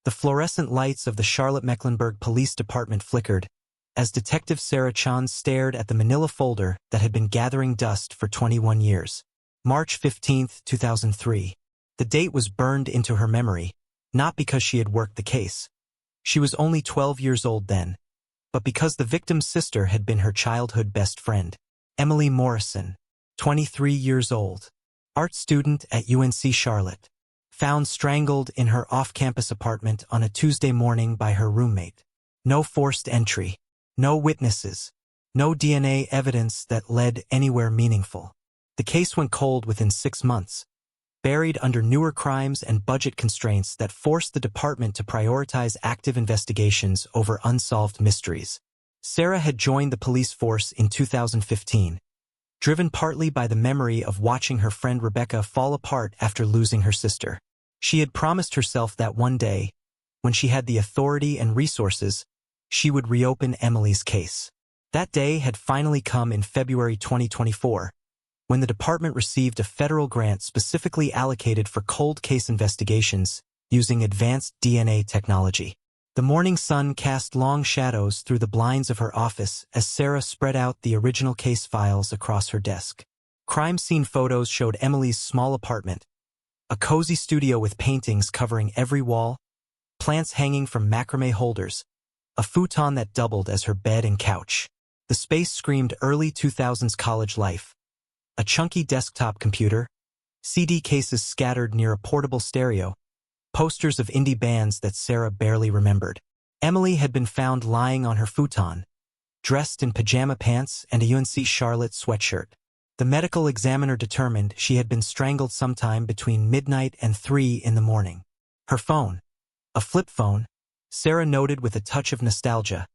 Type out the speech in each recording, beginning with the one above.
The fluorescent lights of the Charlotte-Mecklenburg Police Department flickered as Detective Sarah Chan stared at the manila folder that had been gathering dust for 21 years. March 15, 2003. The date was burned into her memory, not because she had worked the case. She was only 12 years old then, but because the victim's sister had been her childhood best friend. Emily Morrison, 23 years old, art student at UNC Charlotte, found strangled in her off-campus apartment on a Tuesday morning by her roommate. No forced entry, no witnesses, no DNA evidence that led anywhere meaningful. The case went cold within 6 months, buried under newer crimes and budget constraints that forced the department to prioritize active investigations over unsolved mysteries. Sarah had joined the police force in 2015, driven partly by the memory of watching her friend Rebecca fall apart after losing her sister. She had promised herself that one day, when she had the authority and resources, she would reopen Emily's case. That day had finally come in February 2024, when the department received a federal grant specifically allocated for cold case investigations using advanced DNA technology. The morning sun cast long shadows through the blinds of her office as Sarah spread out the original case files across her desk. Crime scene photos showed Emily's small apartment, a cozy studio with paintings covering every wall, plants hanging from macrame holders, a futon that doubled as her bed and couch. The space screamed early 2000s college life. A chunky desktop computer, CD cases scattered near a portable stereo, posters of indie bands that Sarah barely remembered. Emily had been found lying on her futon, dressed in pajama pants and a UNC Charlotte sweatshirt. The medical examiner determined she had been strangled sometime between midnight and 3 in the morning. Her phone, a flip phone, Sarah noted with a touch of nostalgia,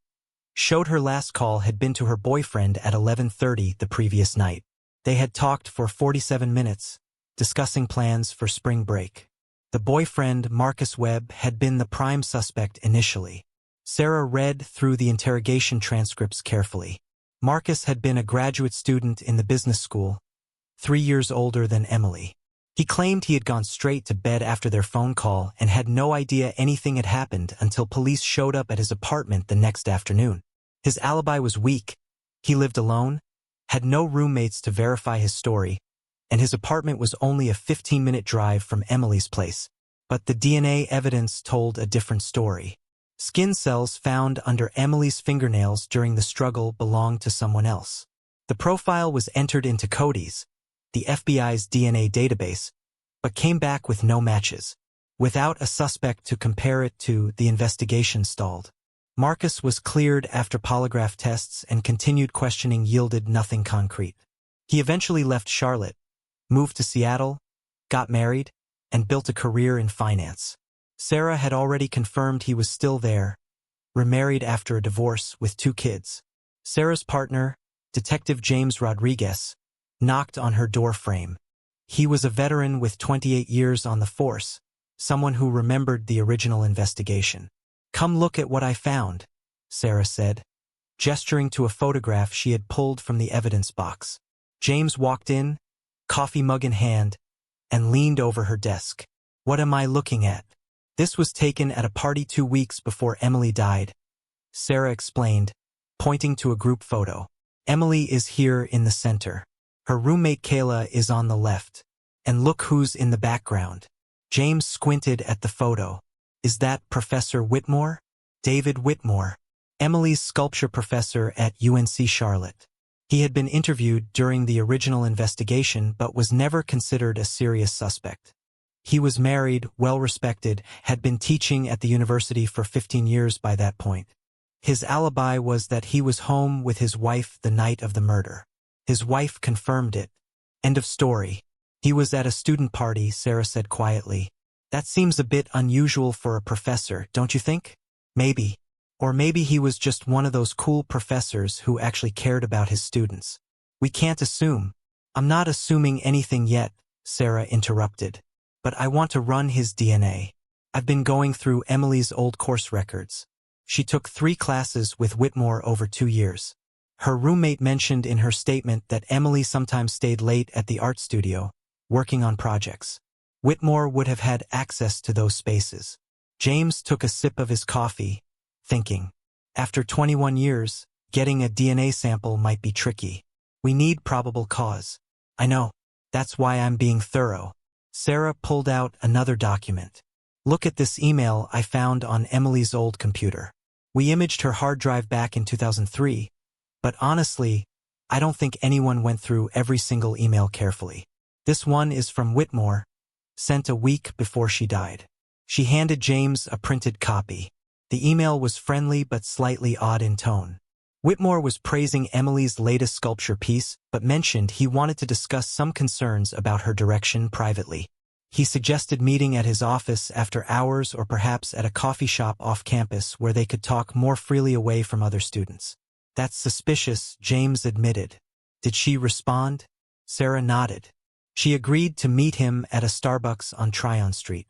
showed her last call had been to her boyfriend at 11:30 the previous night. They had talked for 47 minutes, discussing plans for spring break. The boyfriend, Marcus Webb, had been the prime suspect initially. Sarah read through the interrogation transcripts carefully. Marcus had been a graduate student in the business school, 3 years older than Emily. He claimed he had gone straight to bed after their phone call and had no idea anything had happened until police showed up at his apartment the next afternoon. His alibi was weak. He lived alone, had no roommates to verify his story, and his apartment was only a 15-minute drive from Emily's place. But the DNA evidence told a different story. Skin cells found under Emily's fingernails during the struggle belonged to someone else. The profile was entered into CODIS, the FBI's DNA database, but came back with no matches. Without a suspect to compare it to, the investigation stalled. Marcus was cleared after polygraph tests and continued questioning yielded nothing concrete. He eventually left Charlotte, moved to Seattle, got married, and built a career in finance. Sarah had already confirmed he was still there, remarried after a divorce with 2 kids. Sarah's partner, Detective James Rodriguez, knocked on her door frame. He was a veteran with 28 years on the force, someone who remembered the original investigation. "Come look at what I found," Sarah said, gesturing to a photograph she had pulled from the evidence box. James walked in, coffee mug in hand, and leaned over her desk. "What am I looking at?" "This was taken at a party 2 weeks before Emily died," Sarah explained, pointing to a group photo. "Emily is here in the center. Her roommate Kayla is on the left. And look who's in the background." James squinted at the photo. "Is that Professor Whitmore?" "David Whitmore, Emily's sculpture professor at UNC Charlotte. He had been interviewed during the original investigation but was never considered a serious suspect. He was married, well-respected, had been teaching at the university for 15 years by that point. His alibi was that he was home with his wife the night of the murder. His wife confirmed it. End of story. "He was at a student party," Sarah said quietly. "That seems a bit unusual for a professor, don't you think?" "Maybe. Or maybe he was just one of those cool professors who actually cared about his students. We can't assume." "I'm not assuming anything yet," Sarah interrupted. "But I want to run his DNA. I've been going through Emily's old course records. She took 3 classes with Whitmore over 2 years. Her roommate mentioned in her statement that Emily sometimes stayed late at the art studio, working on projects. Whitmore would have had access to those spaces. James took a sip of his coffee, thinking, after 21 years, getting a DNA sample might be tricky. We need probable cause. I know. That's why I'm being thorough. Sarah pulled out another document. Look at this email I found on Emily's old computer. We imaged her hard drive back in 2003, but honestly, I don't think anyone went through every single email carefully. This one is from Whitmore, sent a week before she died. She handed James a printed copy. The email was friendly but slightly odd in tone. Whitmore was praising Emily's latest sculpture piece, but mentioned he wanted to discuss some concerns about her direction privately. He suggested meeting at his office after hours or perhaps at a coffee shop off campus where they could talk more freely away from other students. That's suspicious, James admitted. Did she respond? Sarah nodded. She agreed to meet him at a Starbucks on Tryon Street.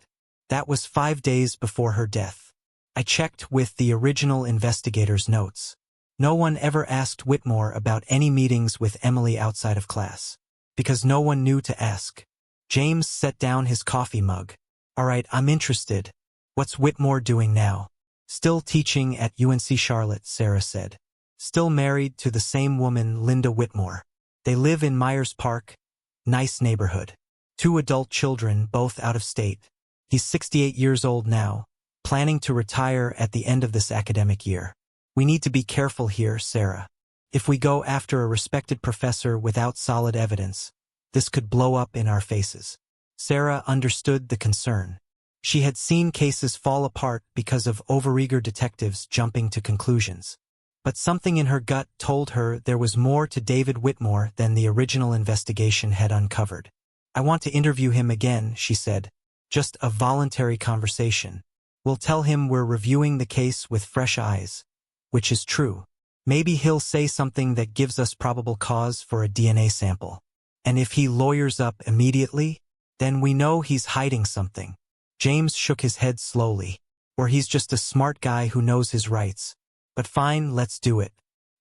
That was 5 days before her death. I checked with the original investigator's notes. No one ever asked Whitmore about any meetings with Emily outside of class, because no one knew to ask. James set down his coffee mug. All right, I'm interested. What's Whitmore doing now? Still teaching at UNC Charlotte, Sarah said. Still married to the same woman, Linda Whitmore. They live in Myers Park. Nice neighborhood. 2 adult children, both out of state. He's 68 years old now, planning to retire at the end of this academic year. We need to be careful here, Sarah. If we go after a respected professor without solid evidence, this could blow up in our faces. Sarah understood the concern. She had seen cases fall apart because of overeager detectives jumping to conclusions. But something in her gut told her there was more to David Whitmore than the original investigation had uncovered. I want to interview him again, she said. Just a voluntary conversation. We'll tell him we're reviewing the case with fresh eyes. Which is true. Maybe he'll say something that gives us probable cause for a DNA sample. And if he lawyers up immediately, then we know he's hiding something. James shook his head slowly. Or he's just a smart guy who knows his rights. But fine, let's do it.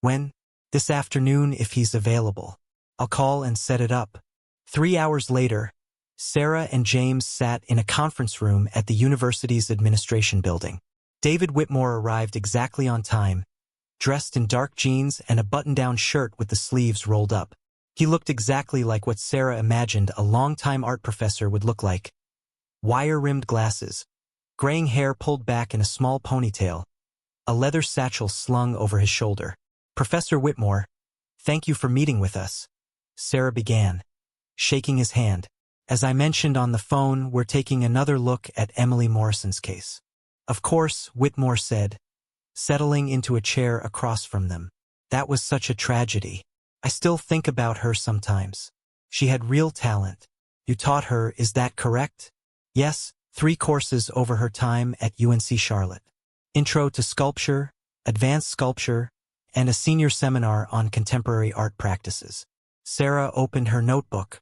When? This afternoon if he's available. I'll call and set it up. 3 hours later, Sarah and James sat in a conference room at the university's administration building. David Whitmore arrived exactly on time, dressed in dark jeans and a button-down shirt with the sleeves rolled up. He looked exactly like what Sarah imagined a longtime art professor would look like. Wire-rimmed glasses, graying hair pulled back in a small ponytail, a leather satchel slung over his shoulder. Professor Whitmore, thank you for meeting with us, Sarah began, shaking his hand. As I mentioned on the phone, we're taking another look at Emily Morrison's case. Of course, Whitmore said, settling into a chair across from them. That was such a tragedy. I still think about her sometimes. She had real talent. You taught her, is that correct? Yes, 3 courses over her time at UNC Charlotte. Intro to Sculpture, Advanced Sculpture, and a senior seminar on contemporary art practices. Sarah opened her notebook.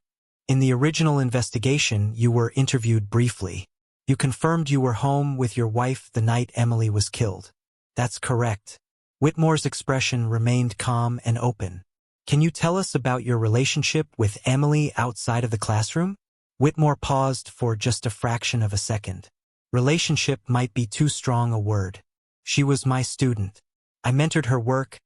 In the original investigation, you were interviewed briefly. You confirmed you were home with your wife the night Emily was killed. That's correct. Whitmore's expression remained calm and open. Can you tell us about your relationship with Emily outside of the classroom? Whitmore paused for just a fraction of a second. Relationship might be too strong a word. She was my student. I mentored her work,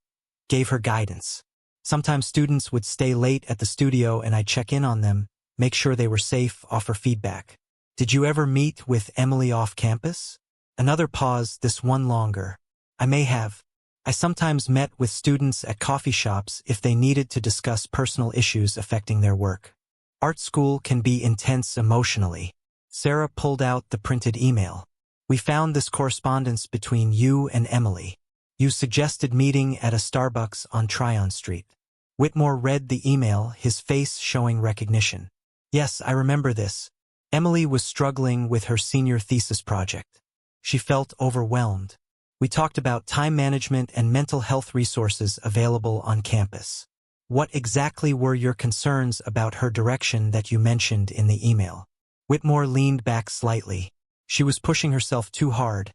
gave her guidance. Sometimes students would stay late at the studio and I'd check in on them, make sure they were safe, offer feedback. Did you ever meet with Emily off campus? Another pause, this one longer. I may have. I sometimes met with students at coffee shops if they needed to discuss personal issues affecting their work. Art school can be intense emotionally. Sarah pulled out the printed email. We found this correspondence between you and Emily. You suggested meeting at a Starbucks on Tryon Street. Whitmore read the email, his face showing recognition. Yes, I remember this. Emily was struggling with her senior thesis project. She felt overwhelmed. We talked about time management and mental health resources available on campus. What exactly were your concerns about her direction that you mentioned in the email? Whitmore leaned back slightly. She was pushing herself too hard,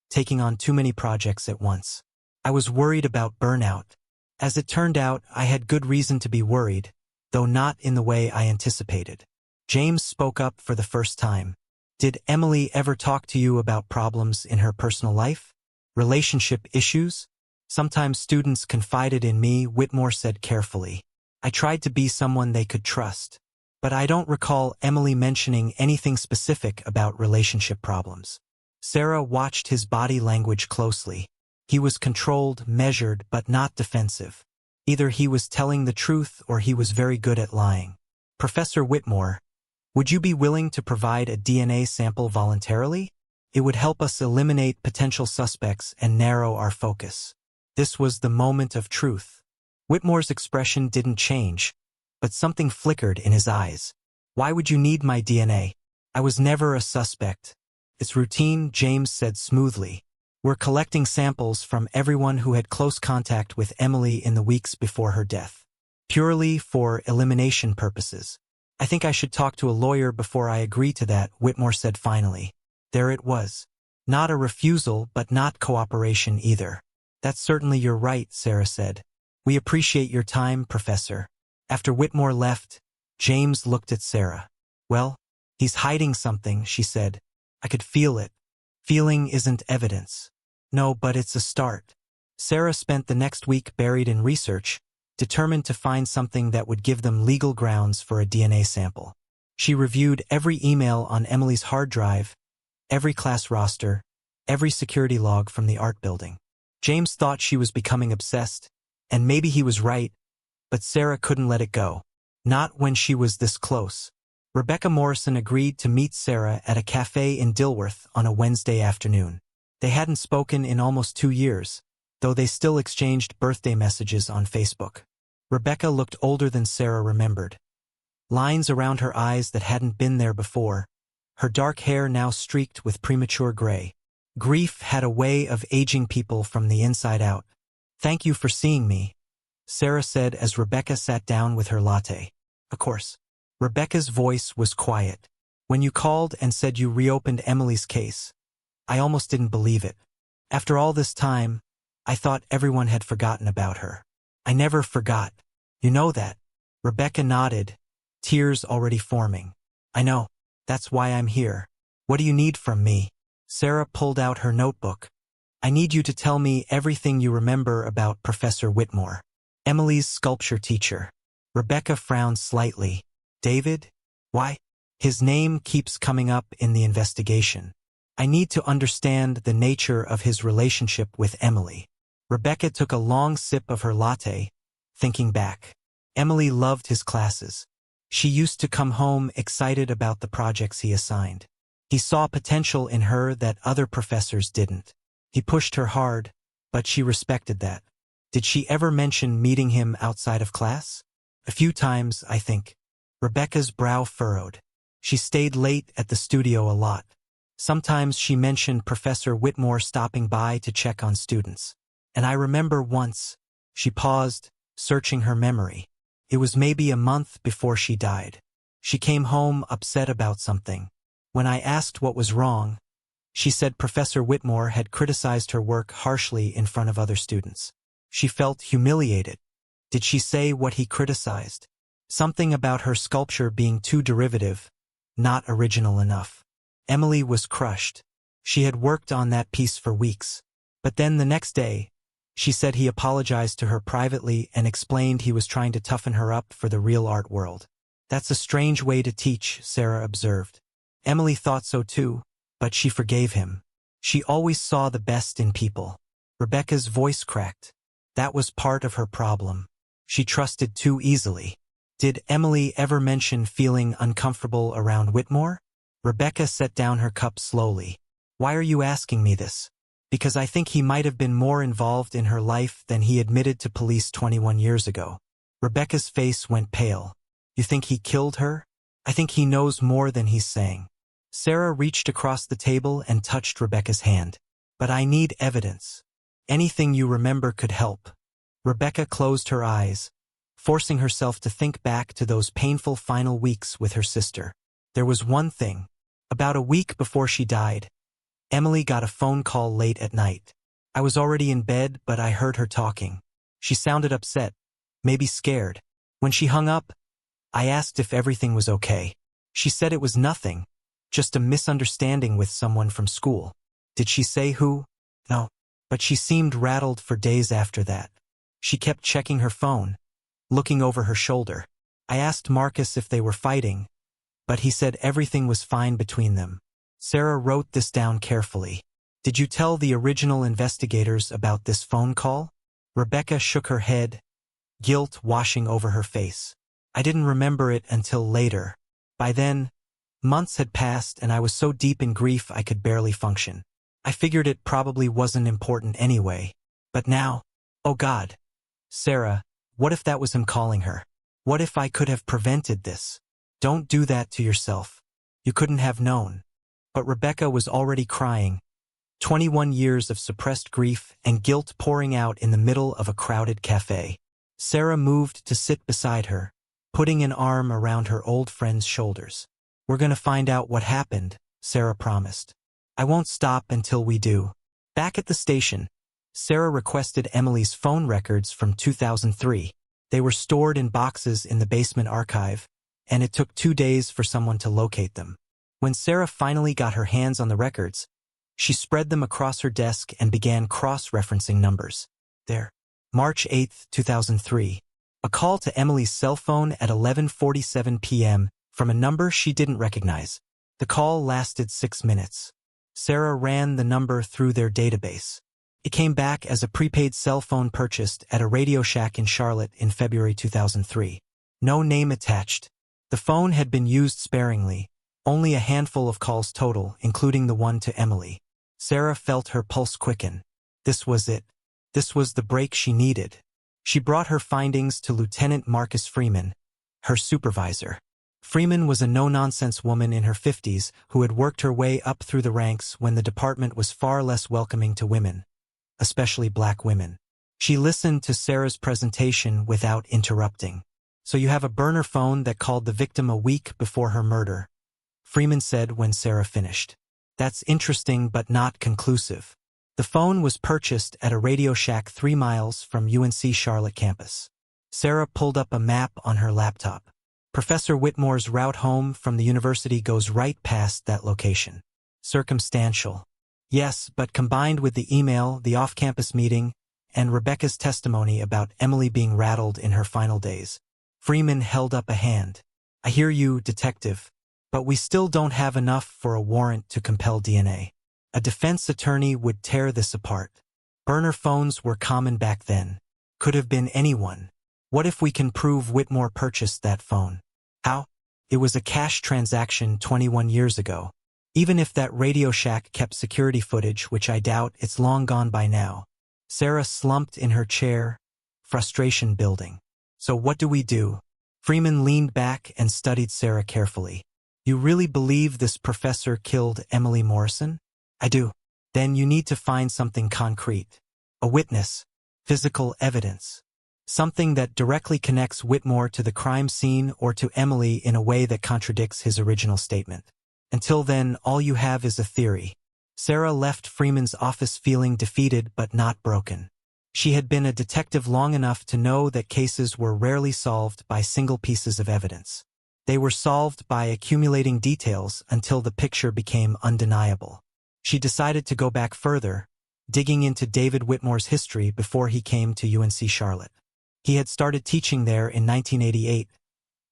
taking on too many projects at once. I was worried about burnout. As it turned out, I had good reason to be worried, though not in the way I anticipated. James spoke up for the first time. Did Emily ever talk to you about problems in her personal life? Relationship issues? Sometimes students confided in me, Whitmore said carefully. I tried to be someone they could trust. But I don't recall Emily mentioning anything specific about relationship problems. Sarah watched his body language closely. He was controlled, measured, but not defensive. Either he was telling the truth or he was very good at lying. Professor Whitmore, would you be willing to provide a DNA sample voluntarily? It would help us eliminate potential suspects and narrow our focus. This was the moment of truth. Whitmore's expression didn't change, but something flickered in his eyes. Why would you need my DNA? I was never a suspect. It's routine, James said smoothly. We're collecting samples from everyone who had close contact with Emily in the weeks before her death. Purely for elimination purposes. I think I should talk to a lawyer before I agree to that, Whitmore said finally. There it was. Not a refusal, but not cooperation either. That's certainly you're right, Sarah said. We appreciate your time, Professor. After Whitmore left, James looked at Sarah. Well, he's hiding something, she said. I could feel it. Feeling isn't evidence. No, but it's a start. Sarah spent the next week buried in research, determined to find something that would give them legal grounds for a DNA sample. She reviewed every email on Emily's hard drive, every class roster, every security log from the art building. James thought she was becoming obsessed, and maybe he was right, but Sarah couldn't let it go. Not when she was this close. Rebecca Morrison agreed to meet Sarah at a cafe in Dilworth on a Wednesday afternoon. They hadn't spoken in almost 2 years, though they still exchanged birthday messages on Facebook. Rebecca looked older than Sarah remembered. Lines around her eyes that hadn't been there before, her dark hair now streaked with premature gray. Grief had a way of aging people from the inside out. Thank you for seeing me, Sarah said as Rebecca sat down with her latte. Of course. Rebecca's voice was quiet. When you called and said you reopened Emily's case, I almost didn't believe it. After all this time, I thought everyone had forgotten about her. I never forgot. You know that. Rebecca nodded, tears already forming. I know. That's why I'm here. What do you need from me? Sarah pulled out her notebook. I need you to tell me everything you remember about Professor Whitmore, Emily's sculpture teacher. Rebecca frowned slightly. David? Why? His name keeps coming up in the investigation. I need to understand the nature of his relationship with Emily. Rebecca took a long sip of her latte, thinking back. Emily loved his classes. She used to come home excited about the projects he assigned. He saw potential in her that other professors didn't. He pushed her hard, but she respected that. Did she ever mention meeting him outside of class? A few times, I think. Rebecca's brow furrowed. She stayed late at the studio a lot. Sometimes she mentioned Professor Whitmore stopping by to check on students. And I remember once, she paused, searching her memory. It was maybe a month before she died. She came home upset about something. When I asked what was wrong, she said Professor Whitmore had criticized her work harshly in front of other students. She felt humiliated. Did she say what he criticized? Something about her sculpture being too derivative, not original enough. Emily was crushed. She had worked on that piece for weeks. But then the next day, she said he apologized to her privately and explained he was trying to toughen her up for the real art world. That's a strange way to teach, Sarah observed. Emily thought so too, but she forgave him. She always saw the best in people. Rebecca's voice cracked. That was part of her problem. She trusted too easily. Did Emily ever mention feeling uncomfortable around Whitmore? Rebecca set down her cup slowly. Why are you asking me this? Because I think he might have been more involved in her life than he admitted to police 21 years ago. Rebecca's face went pale. You think he killed her? I think he knows more than he's saying. Sarah reached across the table and touched Rebecca's hand. But I need evidence. Anything you remember could help. Rebecca closed her eyes, forcing herself to think back to those painful final weeks with her sister. There was one thing. About a week before she died, Emily got a phone call late at night. I was already in bed, but I heard her talking. She sounded upset, maybe scared. When she hung up, I asked if everything was okay. She said it was nothing, Just a misunderstanding with someone from school. Did she say who? No. But she seemed rattled for days after that. She kept checking her phone, looking over her shoulder. I asked Marcus if they were fighting, but he said everything was fine between them. Sarah wrote this down carefully. Did you tell the original investigators about this phone call? Rebecca shook her head, guilt washing over her face. I didn't remember it until later. By then, months had passed and I was so deep in grief I could barely function. I figured it probably wasn't important anyway. But now, oh God. Sarah, what if that was him calling her? What if I could have prevented this? Don't do that to yourself. You couldn't have known. But Rebecca was already crying. 21 years of suppressed grief and guilt pouring out in the middle of a crowded cafe. Sarah moved to sit beside her, putting an arm around her old friend's shoulders. We're gonna find out what happened, Sarah promised. I won't stop until we do. Back at the station, Sarah requested Emily's phone records from 2003. They were stored in boxes in the basement archive, and it took 2 days for someone to locate them. When Sarah finally got her hands on the records, she spread them across her desk and began cross-referencing numbers. There. March 8, 2003. A call to Emily's cell phone at 11:47 p.m. from a number she didn't recognize. The call lasted 6 minutes. Sarah ran the number through their database. It came back as a prepaid cell phone purchased at a Radio Shack in Charlotte in February 2003. No name attached. The phone had been used sparingly, only a handful of calls total, including the one to Emily. Sarah felt her pulse quicken. This was it. This was the break she needed. She brought her findings to Lieutenant Marcus Freeman, her supervisor. Freeman was a no-nonsense woman in her 50s who had worked her way up through the ranks when the department was far less welcoming to women, especially black women. She listened to Sarah's presentation without interrupting. So you have a burner phone that called the victim a week before her murder, Freeman said when Sarah finished. That's interesting but not conclusive. The phone was purchased at a Radio Shack 3 miles from UNC Charlotte campus. Sarah pulled up a map on her laptop. Professor Whitmore's route home from the university goes right past that location. Circumstantial. Yes, but combined with the email, the off-campus meeting, and Rebecca's testimony about Emily being rattled in her final days. Freeman held up a hand. I hear you, detective, but we still don't have enough for a warrant to compel DNA. A defense attorney would tear this apart. Burner phones were common back then. Could have been anyone. What if we can prove Whitmore purchased that phone? How? It was a cash transaction 21 years ago. Even if that Radio Shack kept security footage, which I doubt, it's long gone by now. Sarah slumped in her chair, frustration building. So what do we do? Freeman leaned back and studied Sarah carefully. You really believe this professor killed Emily Morrison? I do. Then you need to find something concrete. A witness. Physical evidence. Something that directly connects Whitmore to the crime scene or to Emily in a way that contradicts his original statement. Until then, all you have is a theory. Sarah left Freeman's office feeling defeated but not broken. She had been a detective long enough to know that cases were rarely solved by single pieces of evidence. They were solved by accumulating details until the picture became undeniable. She decided to go back further, digging into David Whitmore's history before he came to UNC Charlotte. He had started teaching there in 1988,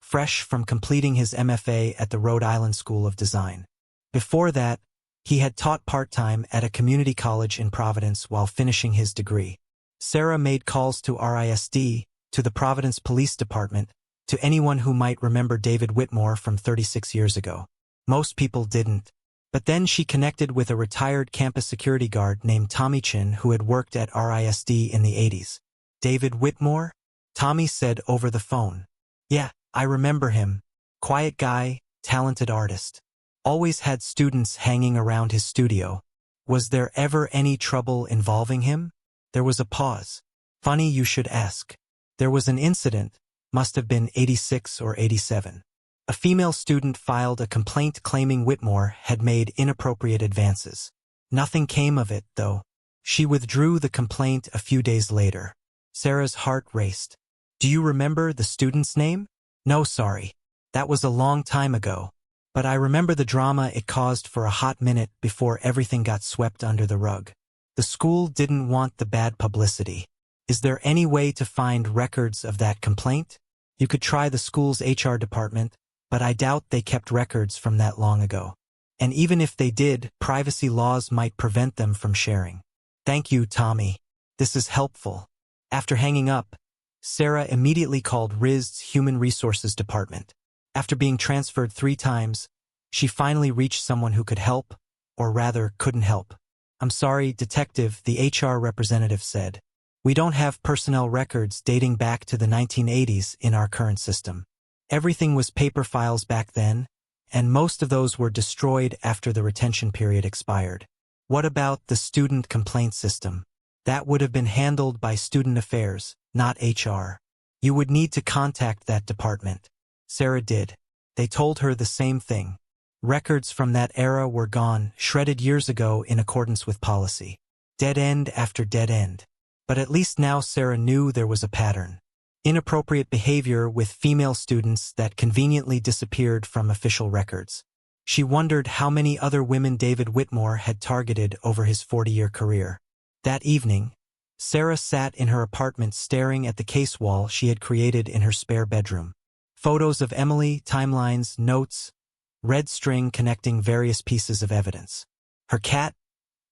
fresh from completing his MFA at the Rhode Island School of Design. Before that, he had taught part-time at a community college in Providence while finishing his degree. Sarah made calls to RISD, to the Providence Police Department, to anyone who might remember David Whitmore from 36 years ago. Most people didn't. But then she connected with a retired campus security guard named Tommy Chin who had worked at RISD in the 80s. David Whitmore? Tommy said over the phone. Yeah, I remember him. Quiet guy, talented artist. Always had students hanging around his studio. Was there ever any trouble involving him? There was a pause. Funny you should ask. There was an incident, must have been 86 or 87. A female student filed a complaint claiming Whitmore had made inappropriate advances. Nothing came of it, though. She withdrew the complaint a few days later. Sarah's heart raced. Do you remember the student's name? No, sorry. That was a long time ago. But I remember the drama it caused for a hot minute before everything got swept under the rug. The school didn't want the bad publicity. Is there any way to find records of that complaint? You could try the school's HR department, but I doubt they kept records from that long ago. And even if they did, privacy laws might prevent them from sharing. Thank you, Tommy. This is helpful. After hanging up, Sarah immediately called RISD's Human Resources Department. After being transferred 3 times, she finally reached someone who could help, or rather, couldn't help. I'm sorry, Detective, the HR representative said. We don't have personnel records dating back to the 1980s in our current system. Everything was paper files back then, and most of those were destroyed after the retention period expired. What about the student complaint system? That would have been handled by Student Affairs, not HR. You would need to contact that department. Sarah did. They told her the same thing. Records from that era were gone, shredded years ago in accordance with policy. Dead end after dead end. But at least now Sarah knew there was a pattern. Inappropriate behavior with female students that conveniently disappeared from official records. She wondered how many other women David Whitmore had targeted over his 40-year career. That evening, Sarah sat in her apartment staring at the case wall she had created in her spare bedroom. Photos of Emily, timelines, notes, red string connecting various pieces of evidence. Her cat,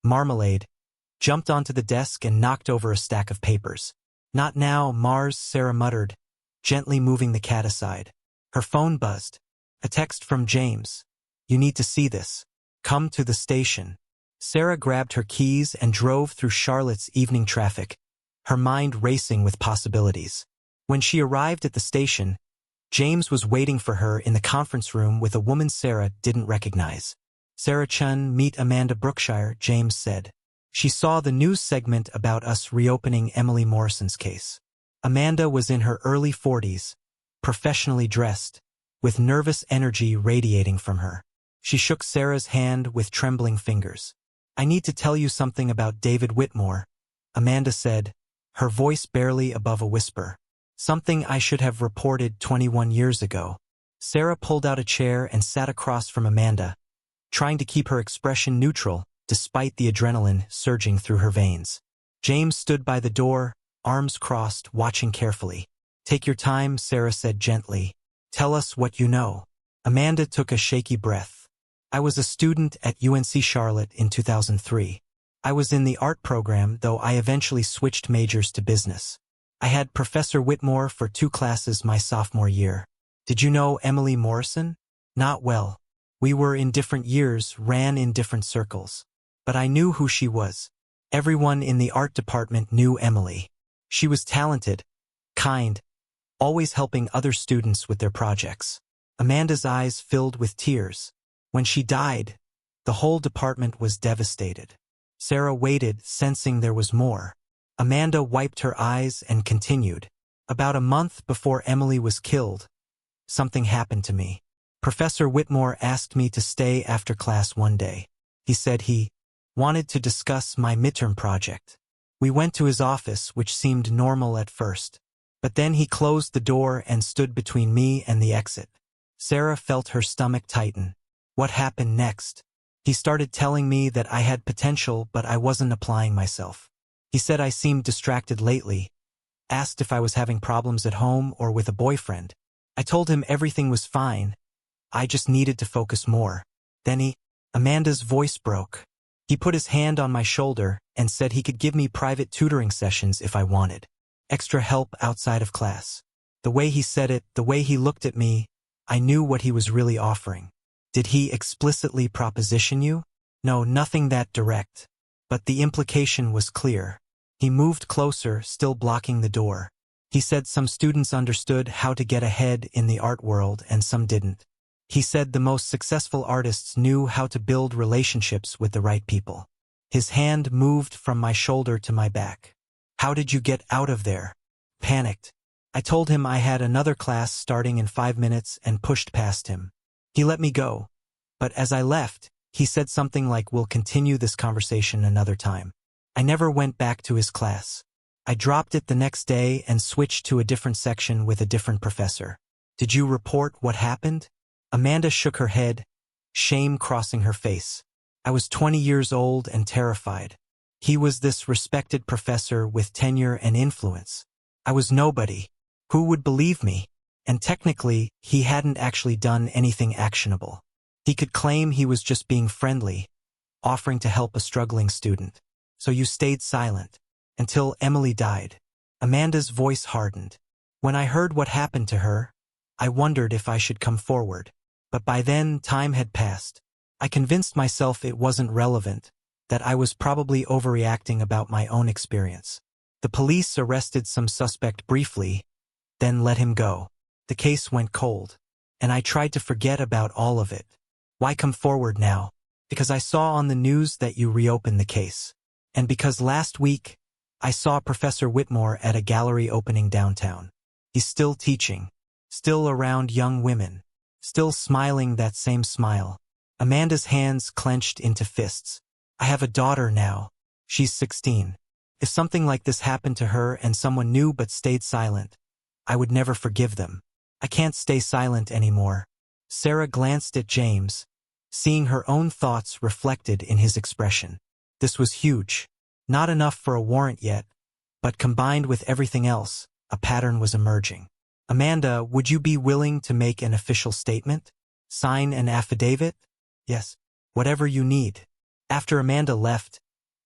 Marmalade, jumped onto the desk and knocked over a stack of papers. Not now, Mars, Sarah muttered, gently moving the cat aside. Her phone buzzed. A text from James. You need to see this. Come to the station. Sarah grabbed her keys and drove through Charlotte's evening traffic, her mind racing with possibilities. When she arrived at the station, James was waiting for her in the conference room with a woman Sarah didn't recognize. Sarah Chun, meet Amanda Brookshire, James said. She saw the news segment about us reopening Emily Morrison's case. Amanda was in her early 40s, professionally dressed, with nervous energy radiating from her. She shook Sarah's hand with trembling fingers. I need to tell you something about David Whitmore, Amanda said, her voice barely above a whisper. Something I should have reported 21 years ago. Sarah pulled out a chair and sat across from Amanda, trying to keep her expression neutral, despite the adrenaline surging through her veins. James stood by the door, arms crossed, watching carefully. Take your time, Sarah said gently. Tell us what you know. Amanda took a shaky breath. I was a student at UNC Charlotte in 2003. I was in the art program, though I eventually switched majors to business. I had Professor Whitmore for 2 classes my sophomore year. Did you know Emily Morrison? Not well. We were in different years, ran in different circles. But I knew who she was. Everyone in the art department knew Emily. She was talented, kind, always helping other students with their projects. Amanda's eyes filled with tears. When she died, the whole department was devastated. Sarah waited, sensing there was more. Amanda wiped her eyes and continued. About a month before Emily was killed, something happened to me. Professor Whitmore asked me to stay after class one day. He said he wanted to discuss my midterm project. We went to his office, which seemed normal at first. But then he closed the door and stood between me and the exit. Sarah felt her stomach tighten. What happened next? He started telling me that I had potential, but I wasn't applying myself. He said I seemed distracted lately, asked if I was having problems at home or with a boyfriend. I told him everything was fine. I just needed to focus more. Then Amanda's voice broke. He put his hand on my shoulder and said he could give me private tutoring sessions if I wanted. Extra help outside of class. The way he said it, the way he looked at me, I knew what he was really offering. Did he explicitly proposition you? No, nothing that direct. But the implication was clear. He moved closer, still blocking the door. He said some students understood how to get ahead in the art world and some didn't. He said the most successful artists knew how to build relationships with the right people. His hand moved from my shoulder to my back. How did you get out of there? Panicked. I told him I had another class starting in 5 minutes and pushed past him. He let me go. But as I left, he said something like, we'll continue this conversation another time. I never went back to his class. I dropped it the next day and switched to a different section with a different professor. Did you report what happened? Amanda shook her head, shame crossing her face. I was 20 years old and terrified. He was this respected professor with tenure and influence. I was nobody. Who would believe me? And technically, he hadn't actually done anything actionable. He could claim he was just being friendly, offering to help a struggling student. So you stayed silent until Emily died. Amanda's voice hardened. When I heard what happened to her, I wondered if I should come forward. But by then, time had passed. I convinced myself it wasn't relevant, that I was probably overreacting about my own experience. The police arrested some suspect briefly, then let him go. The case went cold, and I tried to forget about all of it. Why come forward now? Because I saw on the news that you reopened the case. And because last week, I saw Professor Whitmore at a gallery opening downtown. He's still teaching, still around young women, still smiling that same smile. Amanda's hands clenched into fists. I have a daughter now. She's 16. If something like this happened to her and someone knew but stayed silent, I would never forgive them. I can't stay silent anymore. Sarah glanced at James, seeing her own thoughts reflected in his expression. This was huge. Not enough for a warrant yet, but combined with everything else, a pattern was emerging. Amanda, would you be willing to make an official statement? Sign an affidavit? Yes. Whatever you need. After Amanda left,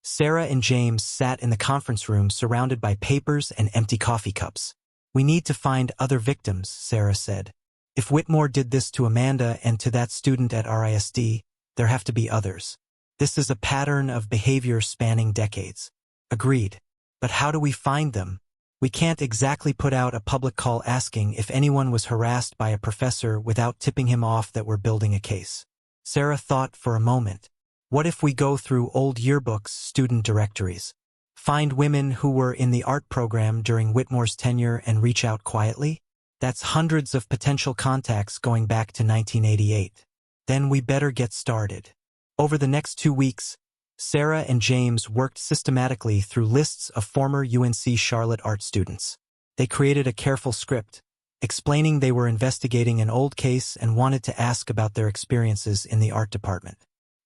Sarah and James sat in the conference room surrounded by papers and empty coffee cups. We need to find other victims, Sarah said. If Whitmore did this to Amanda and to that student at RISD, there have to be others. This is a pattern of behavior spanning decades. Agreed. But how do we find them? We can't exactly put out a public call asking if anyone was harassed by a professor without tipping him off that we're building a case. Sarah thought for a moment. What if we go through old yearbooks, student directories, find women who were in the art program during Whitmore's tenure and reach out quietly? That's hundreds of potential contacts going back to 1988. Then we better get started. Over the next 2 weeks, Sarah and James worked systematically through lists of former UNC Charlotte art students. They created a careful script, explaining they were investigating an old case and wanted to ask about their experiences in the art department.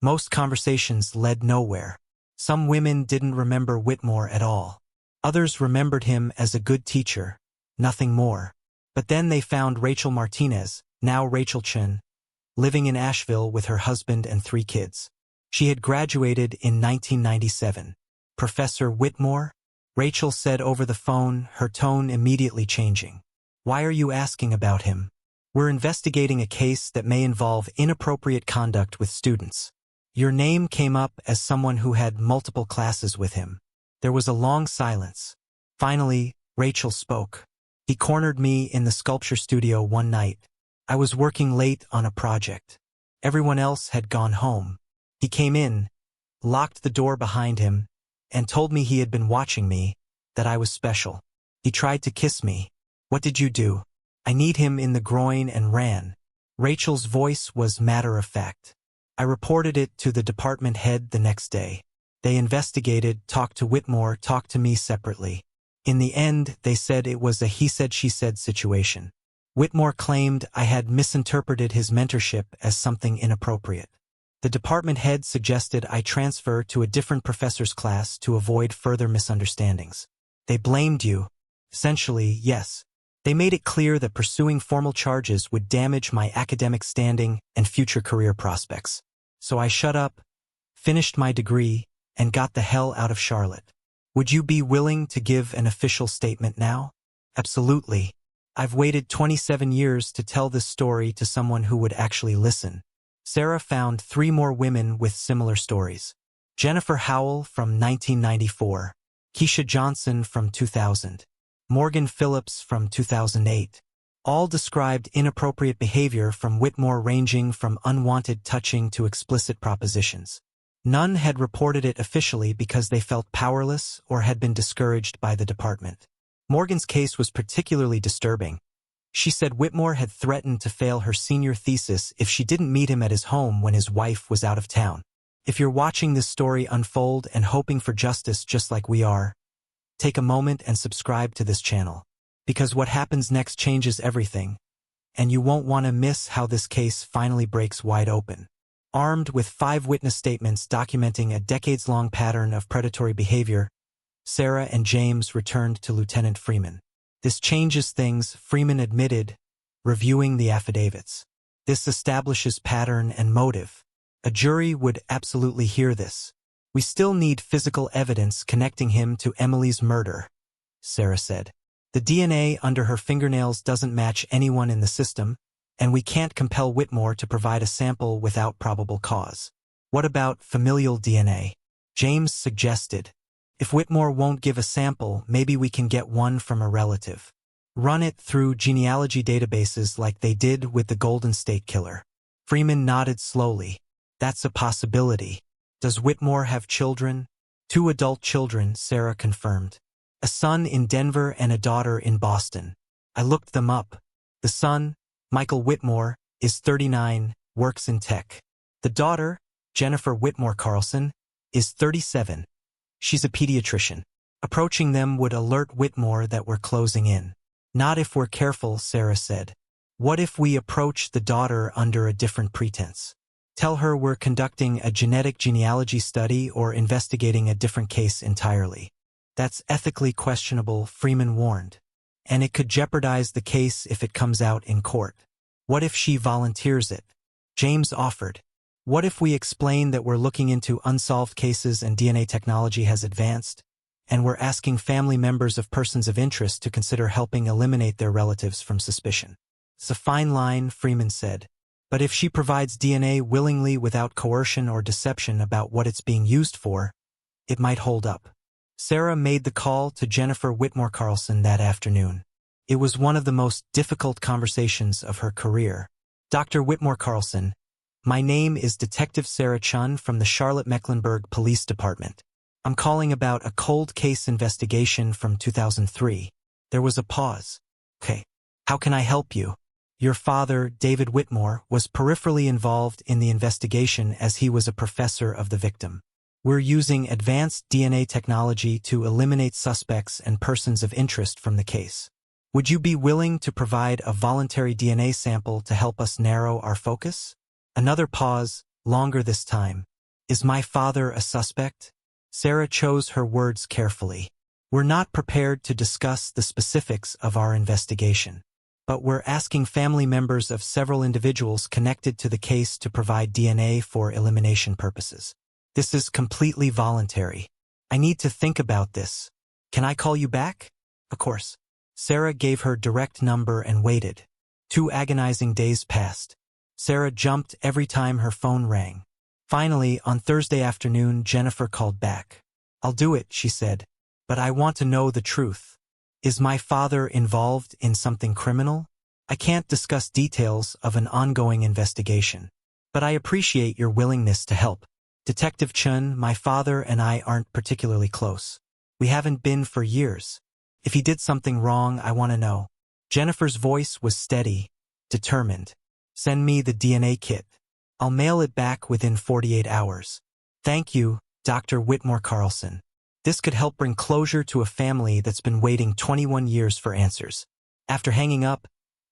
Most conversations led nowhere. Some women didn't remember Whitmore at all. Others remembered him as a good teacher, nothing more. But then they found Rachel Martinez, now Rachel Chen, living in Asheville with her husband and 3 kids. She had graduated in 1997. Professor Whitmore? Rachel said over the phone, her tone immediately changing. Why are you asking about him? We're investigating a case that may involve inappropriate conduct with students. Your name came up as someone who had multiple classes with him. There was a long silence. Finally, Rachel spoke. He cornered me in the sculpture studio one night. I was working late on a project. Everyone else had gone home. He came in, locked the door behind him, and told me he had been watching me, that I was special. He tried to kiss me. What did you do? I kneed him in the groin and ran. Rachel's voice was matter-of-fact. I reported it to the department head the next day. They investigated, talked to Whitmore, talked to me separately. In the end, they said it was a he-said-she-said situation. Whitmore claimed I had misinterpreted his mentorship as something inappropriate. The department head suggested I transfer to a different professor's class to avoid further misunderstandings. They blamed you. Essentially, yes. They made it clear that pursuing formal charges would damage my academic standing and future career prospects. So I shut up, finished my degree, and got the hell out of Charlotte. Would you be willing to give an official statement now? Absolutely. I've waited 27 years to tell this story to someone who would actually listen. Sarah found 3 more women with similar stories. Jennifer Howell from 1994, Keisha Johnson from 2000, Morgan Phillips from 2008. All described inappropriate behavior from Whitmore ranging from unwanted touching to explicit propositions. None had reported it officially because they felt powerless or had been discouraged by the department. Morgan's case was particularly disturbing. She said Whitmore had threatened to fail her senior thesis if she didn't meet him at his home when his wife was out of town. If you're watching this story unfold and hoping for justice just like we are, take a moment and subscribe to this channel. Because what happens next changes everything, and you won't want to miss how this case finally breaks wide open. Armed with 5 witness statements documenting a decades-long pattern of predatory behavior, Sarah and James returned to Lieutenant Freeman. "This changes things," Freeman admitted, reviewing the affidavits. "This establishes pattern and motive. A jury would absolutely hear this. We still need physical evidence connecting him to Emily's murder," Sarah said. "The DNA under her fingernails doesn't match anyone in the system, and we can't compel Whitmore to provide a sample without probable cause." "What about familial DNA?" James suggested. "If Whitmore won't give a sample, maybe we can get one from a relative. Run it through genealogy databases like they did with the Golden State Killer." Freeman nodded slowly. "That's a possibility. Does Whitmore have children?" 2 adult children, Sarah confirmed. "A son in Denver and a daughter in Boston. I looked them up. The son, Michael Whitmore, is 39, works in tech. The daughter, Jennifer Whitmore Carlson, is 37. She's a pediatrician. Approaching them would alert Whitmore that we're closing in." "Not if we're careful," Sarah said. "What if we approach the daughter under a different pretense? Tell her we're conducting a genetic genealogy study or investigating a different case entirely." "That's ethically questionable," Freeman warned. "And it could jeopardize the case if it comes out in court." "What if she volunteers it?" James offered. "What if we explain that we're looking into unsolved cases and DNA technology has advanced, and we're asking family members of persons of interest to consider helping eliminate their relatives from suspicion?" "It's a fine line," Freeman said. "But if she provides DNA willingly without coercion or deception about what it's being used for, it might hold up." Sarah made the call to Jennifer Whitmore Carlson that afternoon. It was one of the most difficult conversations of her career. "Dr. Whitmore Carlson, my name is Detective Sarah Chun from the Charlotte-Mecklenburg Police Department. I'm calling about a cold case investigation from 2003. There was a pause. "Okay, how can I help you?" "Your father, David Whitmore, was peripherally involved in the investigation as he was a professor of the victim. We're using advanced DNA technology to eliminate suspects and persons of interest from the case. Would you be willing to provide a voluntary DNA sample to help us narrow our focus?" Another pause, longer this time. "Is my father a suspect?" Sarah chose her words carefully. "We're not prepared to discuss the specifics of our investigation, but we're asking family members of several individuals connected to the case to provide DNA for elimination purposes. This is completely voluntary. I need to think about this. Can I call you back?" "Of course." Sarah gave her direct number and waited. 2 agonizing days passed. Sarah jumped every time her phone rang. Finally, on Thursday afternoon, Jennifer called back. "I'll do it," she said, "but I want to know the truth. Is my father involved in something criminal? I can't discuss details of an ongoing investigation, but I appreciate your willingness to help. Detective Chun, my father and I aren't particularly close. We haven't been for years. If he did something wrong, I want to know." Jennifer's voice was steady, determined. "Send me the DNA kit. I'll mail it back within 48 hours. Thank you, Dr. Whitmore Carlson. This could help bring closure to a family that's been waiting 21 years for answers." After hanging up,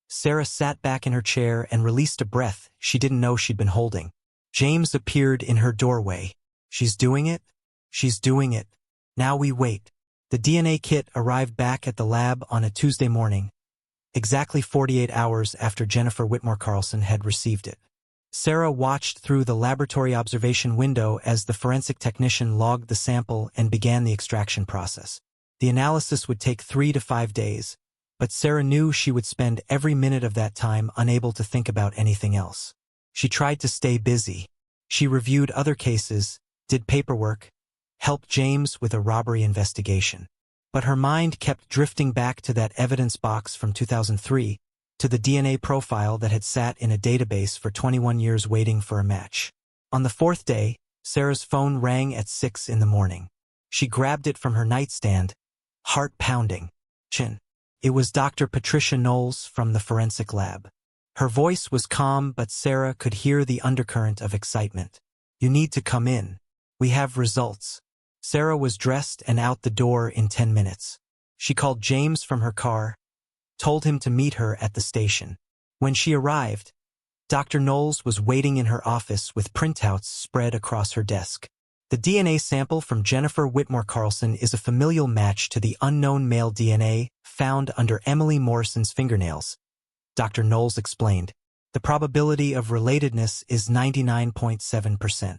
Sarah sat back in her chair and released a breath she didn't know she'd been holding. James appeared in her doorway. "She's doing it? She's doing it. Now we wait." The DNA kit arrived back at the lab on a Tuesday morning, exactly 48 hours after Jennifer Whitmore Carlson had received it. Sarah watched through the laboratory observation window as the forensic technician logged the sample and began the extraction process. The analysis would take 3 to 5 days, but Sarah knew she would spend every minute of that time unable to think about anything else. She tried to stay busy. She reviewed other cases, did paperwork, helped James with a robbery investigation. But her mind kept drifting back to that evidence box from 2003, to the DNA profile that had sat in a database for 21 years waiting for a match. On the 4th day, Sarah's phone rang at 6 in the morning. She grabbed it from her nightstand, heart pounding. "Chin." It was Dr. Patricia Knowles from the forensic lab. Her voice was calm, but Sarah could hear the undercurrent of excitement. "You need to come in. We have results." Sarah was dressed and out the door in 10 minutes. She called James from her car, told him to meet her at the station. When she arrived, Dr. Knowles was waiting in her office with printouts spread across her desk. The DNA sample from Jennifer Whitmore Carlson is a familial match to the unknown male DNA found under Emily Morrison's fingernails, Dr. Knowles explained. The probability of relatedness is 99.7%.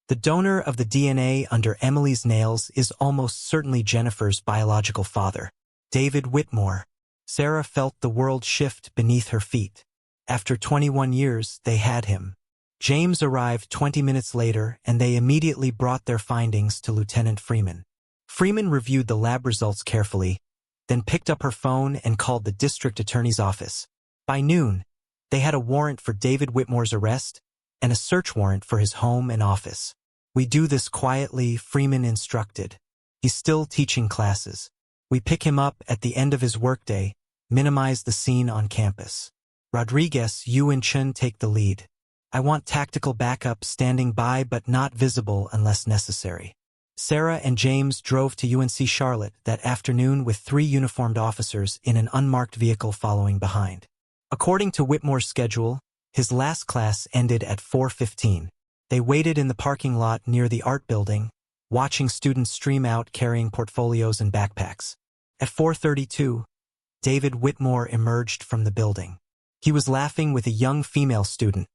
The donor of the DNA under Emily's nails is almost certainly Jennifer's biological father, David Whitmore. Sarah felt the world shift beneath her feet. After 21 years, they had him. James arrived 20 minutes later, and they immediately brought their findings to Lieutenant Freeman. Freeman reviewed the lab results carefully, then picked up her phone and called the district attorney's office. By noon, they had a warrant for David Whitmore's arrest and a search warrant for his home and office. "We do this quietly," Freeman instructed. "He's still teaching classes. We pick him up at the end of his workday, minimize the scene on campus. Rodriguez, you and Chen take the lead. I want tactical backup standing by but not visible unless necessary." Sarah and James drove to UNC Charlotte that afternoon with 3 uniformed officers in an unmarked vehicle following behind. According to Whitmore's schedule, his last class ended at 4:15. They waited in the parking lot near the art building, watching students stream out carrying portfolios and backpacks. At 4:32, David Whitmore emerged from the building. He was laughing with a young female student,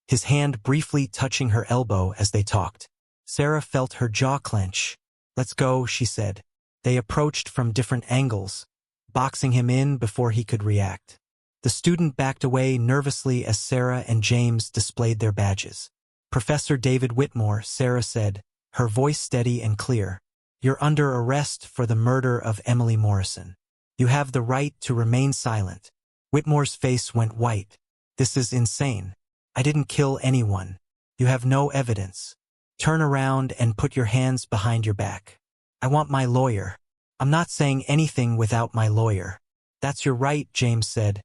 his hand briefly touching her elbow as they talked. Sarah felt her jaw clench. "Let's go," she said. They approached from different angles, boxing him in before he could react. The student backed away nervously as Sarah and James displayed their badges. "Professor David Whitmore," Sarah said, her voice steady and clear. "You're under arrest for the murder of Emily Morrison. You have the right to remain silent." Whitmore's face went white. "This is insane. I didn't kill anyone. You have no evidence. Turn around and put your hands behind your back. I want my lawyer." "I'm not saying anything without my lawyer." "That's your right," James said,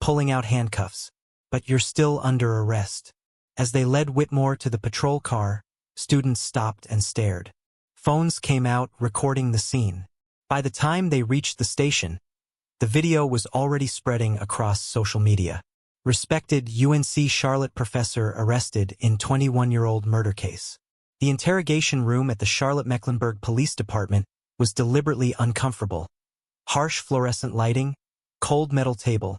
pulling out handcuffs. "But you're still under arrest." As they led Whitmore to the patrol car, students stopped and stared. Phones came out recording the scene. By the time they reached the station, the video was already spreading across social media. Respected UNC Charlotte professor arrested in 21-year-old murder case. The interrogation room at the Charlotte-Mecklenburg Police Department was deliberately uncomfortable. Harsh fluorescent lighting, cold metal table,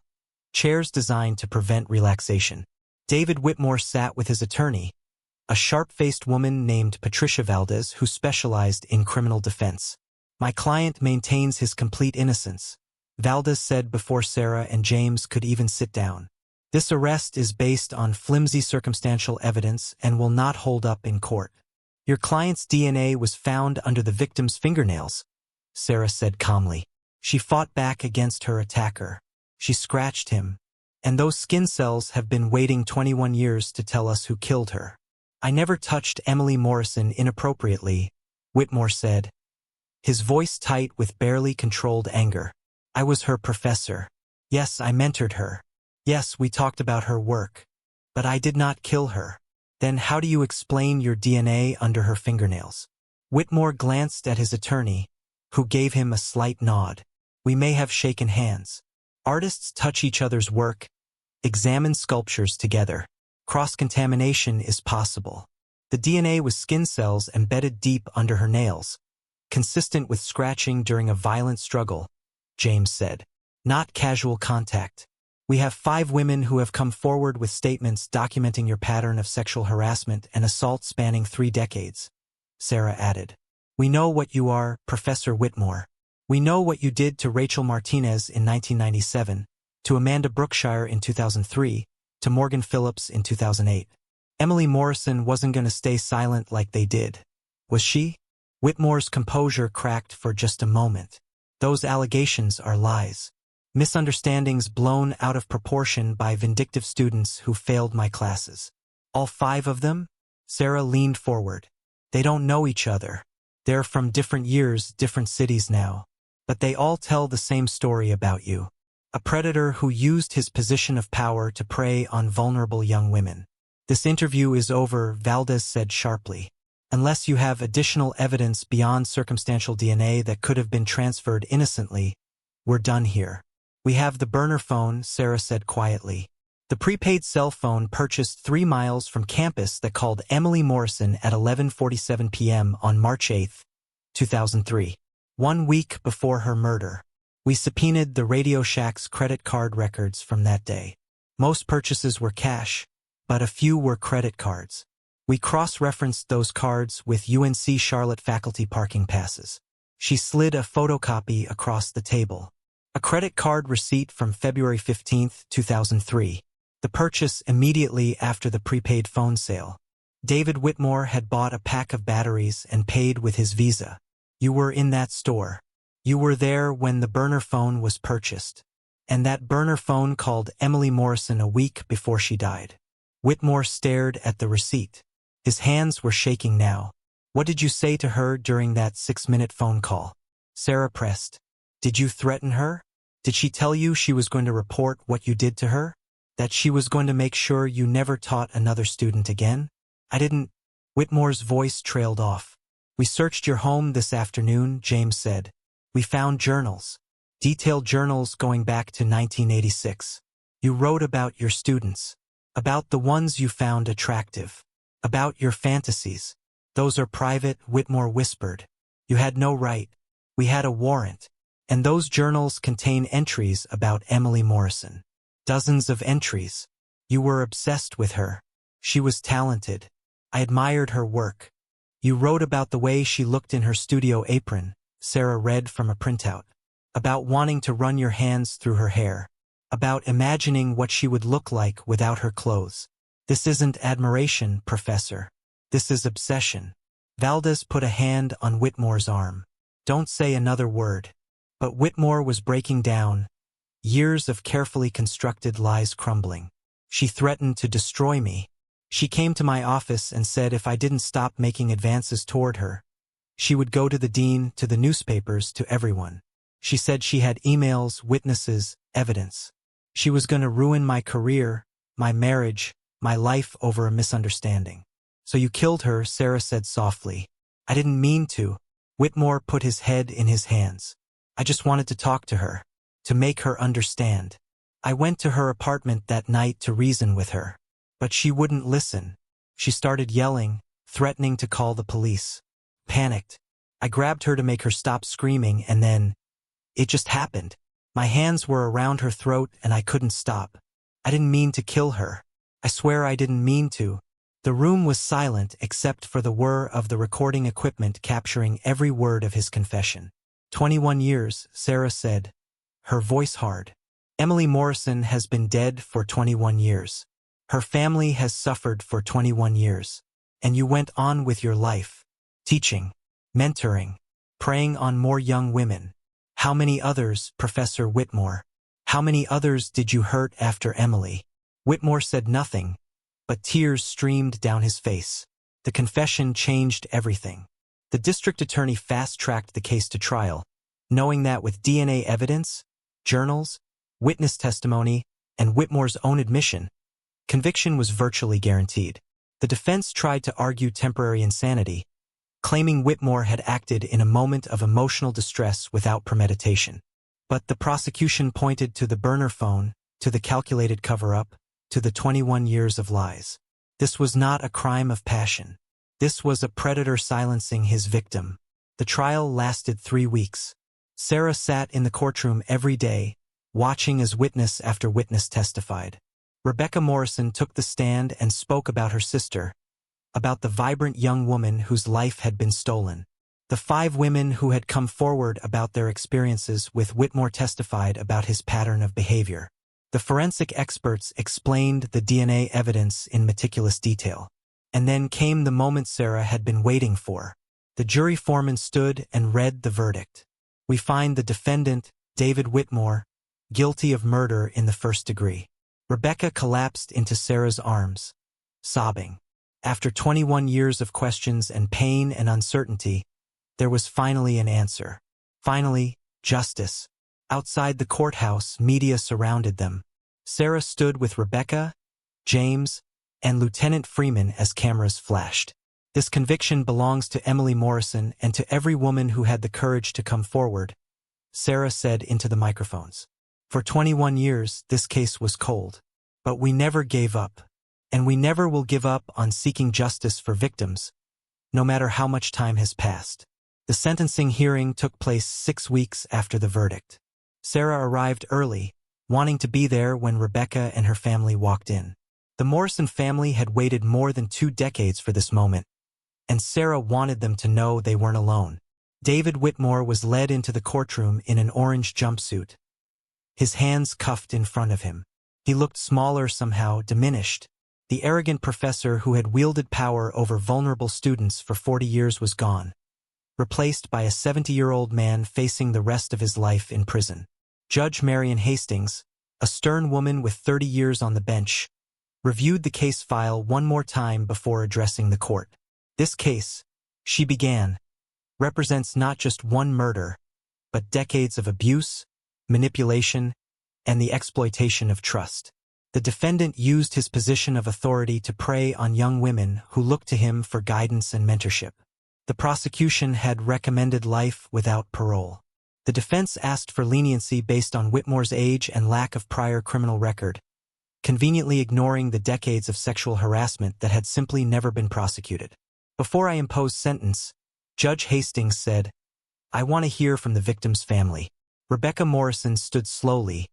chairs designed to prevent relaxation. David Whitmore sat with his attorney, a sharp-faced woman named Patricia Valdez who specialized in criminal defense. "My client maintains his complete innocence," Valdez said before Sarah and James could even sit down. "This arrest is based on flimsy circumstantial evidence and will not hold up in court." "Your client's DNA was found under the victim's fingernails," Sarah said calmly. "She fought back against her attacker. She scratched him. And those skin cells have been waiting 21 years to tell us who killed her." "I never touched Emily Morrison inappropriately," Whitmore said, his voice tight with barely controlled anger. "I was her professor. Yes, I mentored her. Yes, we talked about her work. But I did not kill her." "Then how do you explain your DNA under her fingernails?" Whitmore glanced at his attorney, who gave him a slight nod. "We may have shaken hands. Artists touch each other's work, examine sculptures together. Cross-contamination is possible." The DNA was skin cells embedded deep under her nails, consistent with scratching during a violent struggle, James said. "Not casual contact. We have 5 women who have come forward with statements documenting your pattern of sexual harassment and assault spanning 3 decades, Sarah added. "We know what you are, Professor Whitmore. We know what you did to Rachel Martinez in 1997, to Amanda Brookshire in 2003, to Morgan Phillips in 2008. Emily Morrison wasn't going to stay silent like they did. Was she?" Whitmore's composure cracked for just a moment. "Those allegations are lies. Misunderstandings blown out of proportion by vindictive students who failed my classes." "All 5 of them?" Sarah leaned forward. "They don't know each other. They're from different years, different cities now. But they all tell the same story about you. A predator who used his position of power to prey on vulnerable young women." "This interview is over," Valdez said sharply. "Unless you have additional evidence beyond circumstantial DNA that could have been transferred innocently, we're done here." "We have the burner phone," Sarah said quietly. The prepaid cell phone purchased 3 miles from campus that called Emily Morrison at 11:47 p.m. on March 8, 2003. 1 week before her murder. We subpoenaed the Radio Shack's credit card records from that day. Most purchases were cash, but a few were credit cards. We cross-referenced those cards with UNC Charlotte faculty parking passes. She slid a photocopy across the table. A credit card receipt from February 15, 2003. The purchase immediately after the prepaid phone sale. David Whitmore had bought a pack of batteries and paid with his Visa. You were in that store. You were there when the burner phone was purchased. And that burner phone called Emily Morrison a week before she died. Whitmore stared at the receipt. His hands were shaking now. What did you say to her during that 6-minute phone call? Sarah pressed. Did you threaten her? Did she tell you she was going to report what you did to her? That she was going to make sure you never taught another student again? I didn't. Whitmore's voice trailed off. We searched your home this afternoon, James said. We found journals. Detailed journals going back to 1986. You wrote about your students. About the ones you found attractive. About your fantasies. Those are private, Whitmore whispered. You had no right. We had a warrant. And those journals contain entries about Emily Morrison. Dozens of entries. You were obsessed with her. She was talented. I admired her work. You wrote about the way she looked in her studio apron, Sarah read from a printout. About wanting to run your hands through her hair. About imagining what she would look like without her clothes. This isn't admiration, Professor. This is obsession. Valdez put a hand on Whitmore's arm. Don't say another word. But Whitmore was breaking down. Years of carefully constructed lies crumbling. She threatened to destroy me. She came to my office and said if I didn't stop making advances toward her, she would go to the dean, to the newspapers, to everyone. She said she had emails, witnesses, evidence. She was going to ruin my career, my marriage, my life over a misunderstanding. So you killed her, Sarah said softly. I didn't mean to. Whitmore put his head in his hands. I just wanted to talk to her, to make her understand. I went to her apartment that night to reason with her. But she wouldn't listen. She started yelling, threatening to call the police. Panicked. I grabbed her to make her stop screaming and then, it just happened. My hands were around her throat and I couldn't stop. I didn't mean to kill her. I swear I didn't mean to. The room was silent except for the whir of the recording equipment capturing every word of his confession. 21 years, Sarah said, her voice hard. Emily Morrison has been dead for 21 years. Her family has suffered for 21 years. And you went on with your life. Teaching. Mentoring. Preying on more young women. How many others, Professor Whitmore? How many others did you hurt after Emily? Whitmore said nothing, but tears streamed down his face. The confession changed everything. The district attorney fast-tracked the case to trial, knowing that with DNA evidence, journals, witness testimony, and Whitmore's own admission, conviction was virtually guaranteed. The defense tried to argue temporary insanity, claiming Whitmore had acted in a moment of emotional distress without premeditation. But the prosecution pointed to the burner phone, to the calculated cover-up, to the 21 years of lies. This was not a crime of passion. This was a predator silencing his victim. The trial lasted 3 weeks. Sarah sat in the courtroom every day, watching as witness after witness testified. Rebecca Morrison took the stand and spoke about her sister, about the vibrant young woman whose life had been stolen. The 5 women who had come forward about their experiences with Whitmore testified about his pattern of behavior. The forensic experts explained the DNA evidence in meticulous detail. And then came the moment Sarah had been waiting for. The jury foreman stood and read the verdict. We find the defendant, David Whitmore, guilty of murder in the 1st degree. Rebecca collapsed into Sarah's arms, sobbing. After 21 years of questions and pain and uncertainty, there was finally an answer. Finally, justice. Outside the courthouse, media surrounded them. Sarah stood with Rebecca, James, and Lieutenant Freeman as cameras flashed. This conviction belongs to Emily Morrison and to every woman who had the courage to come forward, Sarah said into the microphones. For 21 years, this case was cold. But we never gave up. And we never will give up on seeking justice for victims, no matter how much time has passed. The sentencing hearing took place 6 weeks after the verdict. Sarah arrived early, wanting to be there when Rebecca and her family walked in. The Morrison family had waited more than 2 decades for this moment, and Sarah wanted them to know they weren't alone. David Whitmore was led into the courtroom in an orange jumpsuit, his hands cuffed in front of him. He looked smaller, somehow diminished. The arrogant professor who had wielded power over vulnerable students for 40 years was gone, replaced by a 70-year-old man facing the rest of his life in prison. Judge Marion Hastings, a stern woman with 30 years on the bench, reviewed the case file one more time before addressing the court. This case, she began, represents not just one murder, but decades of abuse, manipulation, and the exploitation of trust. The defendant used his position of authority to prey on young women who looked to him for guidance and mentorship. The prosecution had recommended life without parole. The defense asked for leniency based on Whitmore's age and lack of prior criminal record, conveniently ignoring the decades of sexual harassment that had simply never been prosecuted. Before I impose sentence, Judge Hastings said, "I want to hear from the victim's family." Rebecca Morrison stood slowly,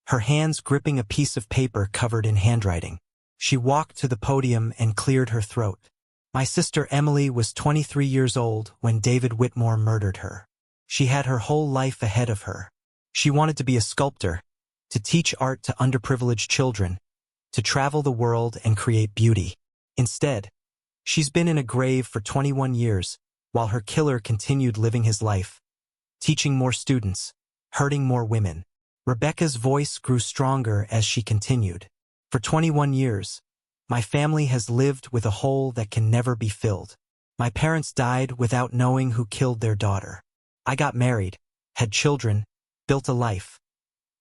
her hands gripping a piece of paper covered in handwriting. She walked to the podium and cleared her throat. "My sister Emily was 23 years old when David Whitmore murdered her. She had her whole life ahead of her. She wanted to be a sculptor, to teach art to underprivileged children, to travel the world and create beauty. Instead, she's been in a grave for 21 years, while her killer continued living his life, teaching more students, hurting more women." Rebecca's voice grew stronger as she continued. "For 21 years, my family has lived with a hole that can never be filled. My parents died without knowing who killed their daughter. I got married, had children, built a life,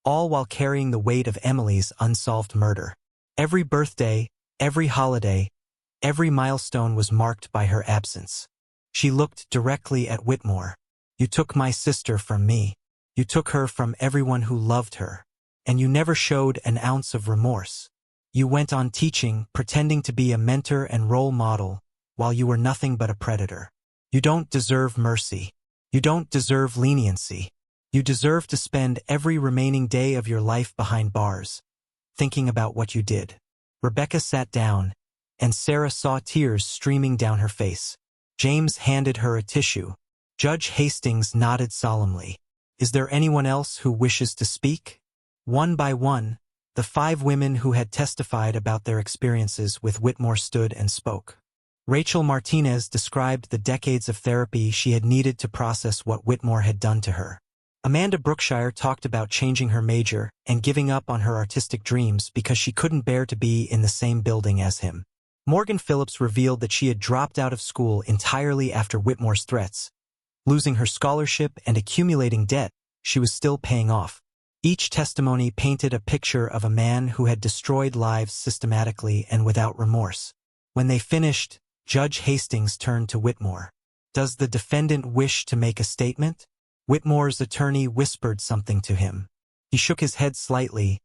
all while carrying the weight of Emily's unsolved murder. Every birthday, every holiday, every milestone was marked by her absence." She looked directly at Whitmore. "You took my sister from me. You took her from everyone who loved her, and you never showed an ounce of remorse. You went on teaching, pretending to be a mentor and role model, while you were nothing but a predator. You don't deserve mercy. You don't deserve leniency. You deserve to spend every remaining day of your life behind bars, thinking about what you did." Rebecca sat down, and Sarah saw tears streaming down her face. James handed her a tissue. Judge Hastings nodded solemnly. "Is there anyone else who wishes to speak?" One by one, the 5 women who had testified about their experiences with Whitmore stood and spoke. Rachel Martinez described the decades of therapy she had needed to process what Whitmore had done to her. Amanda Brookshire talked about changing her major and giving up on her artistic dreams because she couldn't bear to be in the same building as him. Morgan Phillips revealed that she had dropped out of school entirely after Whitmore's threats. Losing her scholarship and accumulating debt, she was still paying off. Each testimony painted a picture of a man who had destroyed lives systematically and without remorse. When they finished, Judge Hastings turned to Whitmore. "Does the defendant wish to make a statement?" Whitmore's attorney whispered something to him. He shook his head slightly,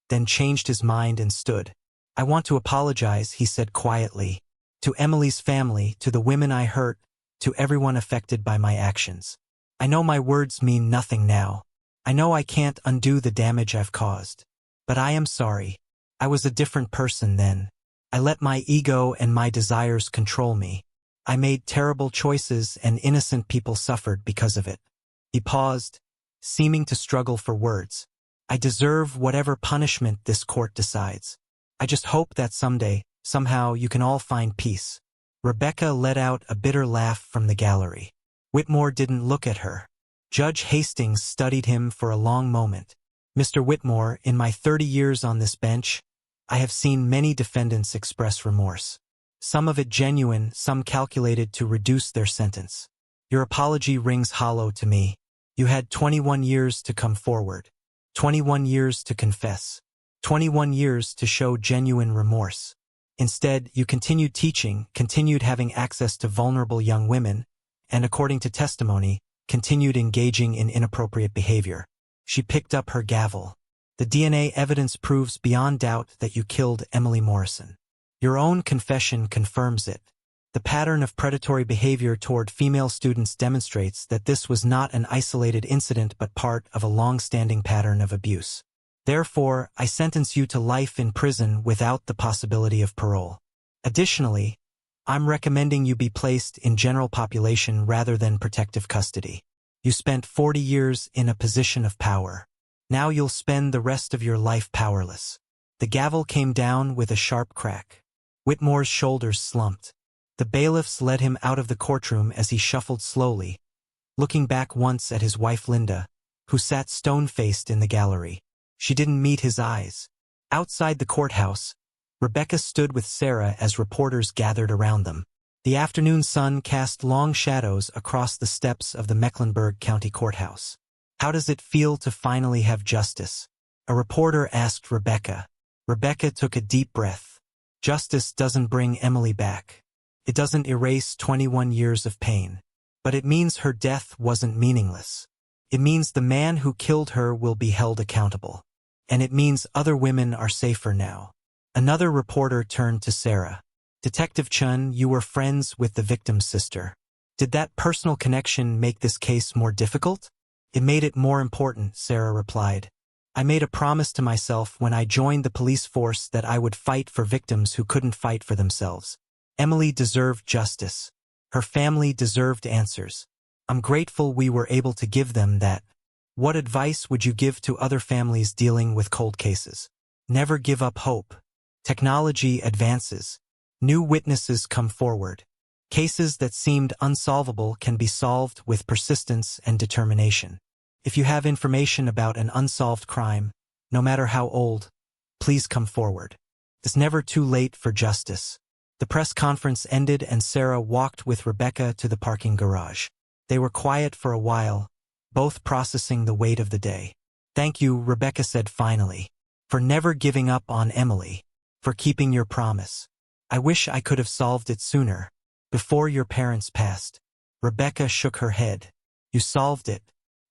then changed his mind and stood. "I want to apologize," he said quietly, "to Emily's family, to the women I hurt, to everyone affected by my actions. I know my words mean nothing now. I know I can't undo the damage I've caused. But I am sorry. I was a different person then. I let my ego and my desires control me. I made terrible choices and innocent people suffered because of it." He paused, seeming to struggle for words. "I deserve whatever punishment this court decides. I just hope that someday, somehow, you can all find peace." Rebecca let out a bitter laugh from the gallery. Whitmore didn't look at her. Judge Hastings studied him for a long moment. "Mr. Whitmore, in my 30 years on this bench, I have seen many defendants express remorse. Some of it genuine, some calculated to reduce their sentence. Your apology rings hollow to me. You had 21 years to come forward. 21 years to confess. 21 years to show genuine remorse. Instead, you continued teaching, continued having access to vulnerable young women, and according to testimony, continued engaging in inappropriate behavior." She picked up her gavel. The DNA evidence proves beyond doubt that you killed Emily Morrison. Your own confession confirms it. The pattern of predatory behavior toward female students demonstrates that this was not an isolated incident but part of a long-standing pattern of abuse. Therefore, I sentence you to life in prison without the possibility of parole. Additionally, I'm recommending you be placed in general population rather than protective custody. You spent 40 years in a position of power. Now you'll spend the rest of your life powerless. The gavel came down with a sharp crack. Whitmore's shoulders slumped. The bailiffs led him out of the courtroom as he shuffled slowly, looking back once at his wife Linda, who sat stone-faced in the gallery. She didn't meet his eyes. Outside the courthouse, Rebecca stood with Sarah as reporters gathered around them. The afternoon sun cast long shadows across the steps of the Mecklenburg County Courthouse. How does it feel to finally have justice? A reporter asked Rebecca. Rebecca took a deep breath. Justice doesn't bring Emily back. It doesn't erase 21 years of pain. But it means her death wasn't meaningless. It means the man who killed her will be held accountable. And it means other women are safer now. Another reporter turned to Sarah. Detective Chun, you were friends with the victim's sister. Did that personal connection make this case more difficult? It made it more important, Sarah replied. I made a promise to myself when I joined the police force that I would fight for victims who couldn't fight for themselves. Emily deserved justice. Her family deserved answers. I'm grateful we were able to give them that. What advice would you give to other families dealing with cold cases? Never give up hope. Technology advances. New witnesses come forward. Cases that seemed unsolvable can be solved with persistence and determination. If you have information about an unsolved crime, no matter how old, please come forward. It's never too late for justice. The press conference ended and Sarah walked with Rebecca to the parking garage. They were quiet for a while, both processing the weight of the day. Thank you, Rebecca said finally, for never giving up on Emily, for keeping your promise. I wish I could have solved it sooner, before your parents passed. Rebecca shook her head. You solved it.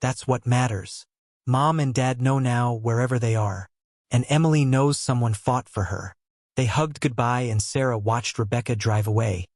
That's what matters. Mom and Dad know now wherever they are. And Emily knows someone fought for her. They hugged goodbye and Sarah watched Rebecca drive away,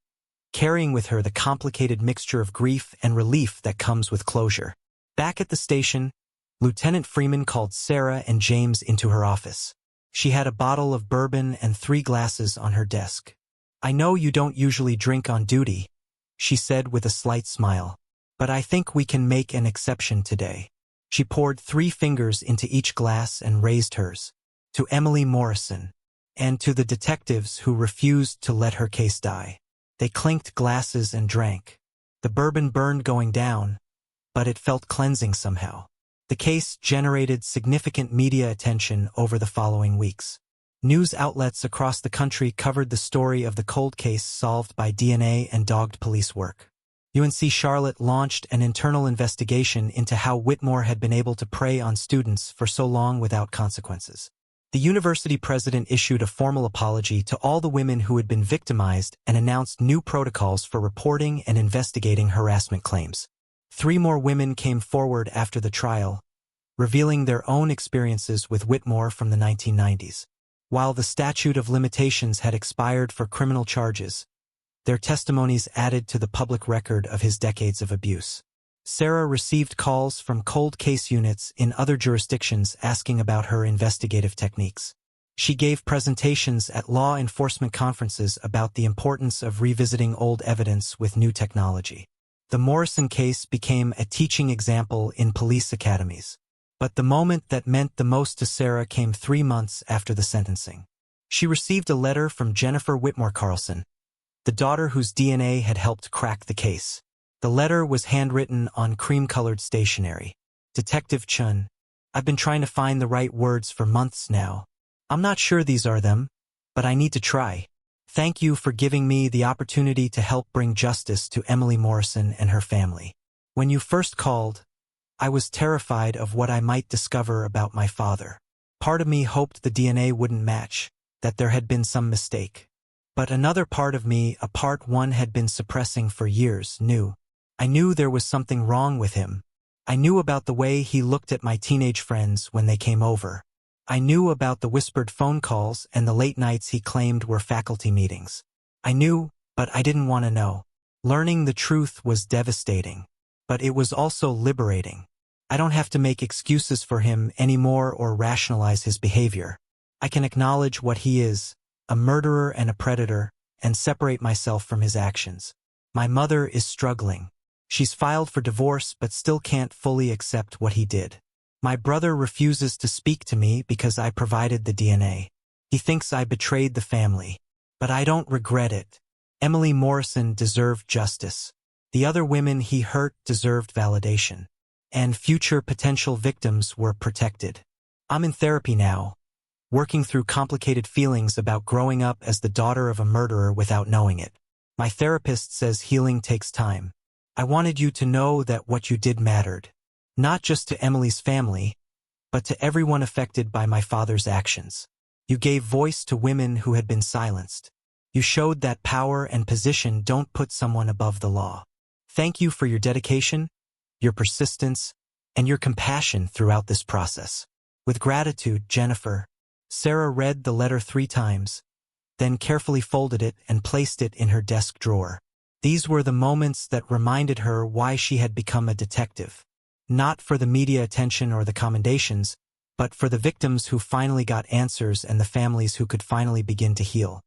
carrying with her the complicated mixture of grief and relief that comes with closure. Back at the station, Lieutenant Freeman called Sarah and James into her office. She had a bottle of bourbon and 3 glasses on her desk. I know you don't usually drink on duty, she said with a slight smile, but I think we can make an exception today. She poured 3 fingers into each glass and raised hers. To Emily Morrison, and to the detectives who refused to let her case die. They clinked glasses and drank. The bourbon burned going down, but it felt cleansing somehow. The case generated significant media attention over the following weeks. News outlets across the country covered the story of the cold case solved by DNA and dogged police work. UNC Charlotte launched an internal investigation into how Whitmore had been able to prey on students for so long without consequences. The university president issued a formal apology to all the women who had been victimized and announced new protocols for reporting and investigating harassment claims. 3 more women came forward after the trial, revealing their own experiences with Whitmore from the 1990s. While the statute of limitations had expired for criminal charges, their testimonies added to the public record of his decades of abuse. Sarah received calls from cold case units in other jurisdictions asking about her investigative techniques. She gave presentations at law enforcement conferences about the importance of revisiting old evidence with new technology. The Morrison case became a teaching example in police academies. But the moment that meant the most to Sarah came 3 months after the sentencing. She received a letter from Jennifer Whitmore Carlson, the daughter whose DNA had helped crack the case. The letter was handwritten on cream-colored stationery. Detective Chun, I've been trying to find the right words for months now. I'm not sure these are them, but I need to try. Thank you for giving me the opportunity to help bring justice to Emily Morrison and her family. When you first called, I was terrified of what I might discover about my father. Part of me hoped the DNA wouldn't match, that there had been some mistake. But another part of me, a part one had been suppressing for years, knew. I knew there was something wrong with him. I knew about the way he looked at my teenage friends when they came over. I knew about the whispered phone calls and the late nights he claimed were faculty meetings. I knew, but I didn't want to know. Learning the truth was devastating, but it was also liberating. I don't have to make excuses for him anymore or rationalize his behavior. I can acknowledge what he is, a murderer and a predator, and separate myself from his actions. My mother is struggling. She's filed for divorce but still can't fully accept what he did. My brother refuses to speak to me because I provided the DNA. He thinks I betrayed the family. But I don't regret it. Emily Morrison deserved justice. The other women he hurt deserved validation. And future potential victims were protected. I'm in therapy now, working through complicated feelings about growing up as the daughter of a murderer without knowing it. My therapist says healing takes time. I wanted you to know that what you did mattered. Not just to Emily's family, but to everyone affected by my father's actions. You gave voice to women who had been silenced. You showed that power and position don't put someone above the law. Thank you for your dedication, your persistence, and your compassion throughout this process. With gratitude, Jennifer. Sarah read the letter 3 times, then carefully folded it and placed it in her desk drawer. These were the moments that reminded her why she had become a detective. Not for the media attention or the commendations, but for the victims who finally got answers and the families who could finally begin to heal.